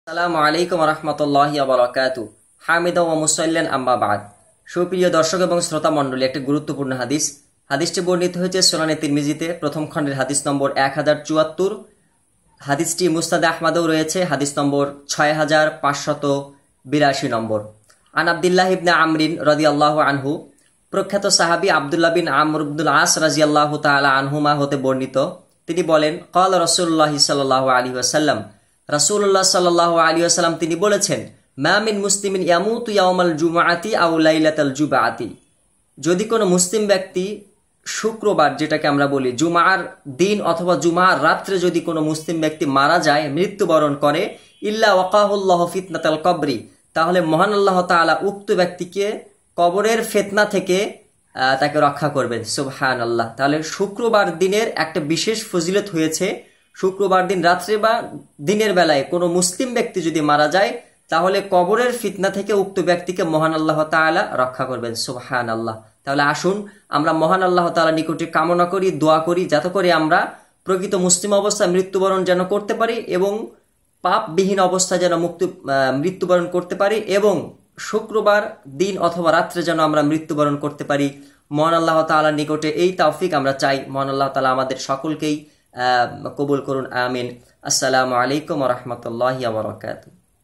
আসসালামু আলাইকুম রহমতুল্লাহি বারাকাতু। হামিদা ওয়া মুসাল্লিন আম্মা বাদ। সুপ্রিয় দর্শক এবং শ্রোতা মণ্ডলী, একটি গুরুত্বপূর্ণ হাদিসটি বর্ণিত হয়েছে সুনানে তিরমিজিতে প্রথম খণ্ডের হাদিস নম্বর 1074। হাদিসটি মুসনাদে আহমদেও রয়েছে হাদিস নম্বর 6582 নম্বর। আন আব্দুল্লাহ ইবনে আমরিন রাদিয়াল্লাহু আনহু, প্রখ্যাত সাহাবী আব্দুল্লাহ বিন আমর ইবনুল আস রাদিয়াল্লাহু তাআলা আনহুমা হতে বর্ণিত, তিনি বলেন, ক্বালা রাসূলুল্লাহ সাল্লাল্লাহু আলাইহি ওয়াসাল্লাম, রাসূলুল্লাহ সাল্লাল্লাহু আলাইহি ওয়াসাল্লাম তিনি বলেছেন, মা মিন মুসলিমিন ইয়ামুতু ইয়াওমাল জুমআতি আও লাইলাতাল জুমআতি, যদি কোনো মুসলিম ব্যক্তি শুক্রবার, যেটাকে আমরা বলি জুমার দিন অথবা জুমার রাত্রে, যদি কোনো মুসলিম ব্যক্তি মারা যায়, মৃত্যুবরণ করে, ইল্লা ওয়াকাহুল্লাহু ফিতনাতাল কবরি, তাহলে মহান আল্লাহ তাআলা উক্ত ব্যক্তিকে কবরের ফিতনা থেকে তাকে রক্ষা করবেন। সুবহানাল্লাহ। তাহলে শুক্রবার দিনের একটা বিশেষ ফজিলত হয়েছে। শুক্রবার দিন রাত্রে বা দিনের বেলায় কোনো মুসলিম ব্যক্তি যদি মারা যায়, তাহলে কবরের ফিতনা থেকে উক্ত ব্যক্তিকে মহান আল্লাহ তাআলা রক্ষা করবেন। সুবহানাল্লাহ। তাহলে আসুন আমরা মহান আল্লাহ তাআলার নিকটে কামনা করি, দোয়া করি, যাতে করে আমরা প্রকৃত মুসলিম অবস্থায় মৃত্যুবরণ যেন করতে পারি এবং পাপবিহীন অবস্থায় যেন মৃত্যুবরণ করতে পারি, এবং শুক্রবার দিন অথবা রাত্রে যেন আমরা মৃত্যুবরণ করতে পারি। মহান আল্লাহ তাআলার নিকটে এই তৌফিক আমরা চাই। মহান আল্লাহ তাআলা আমাদের সকলকেই কবুল করুন, আমিন। আসসালামু আলাইকুম ওয়া রাহমাতুল্লাহি ওয়া বারাকাতুহু।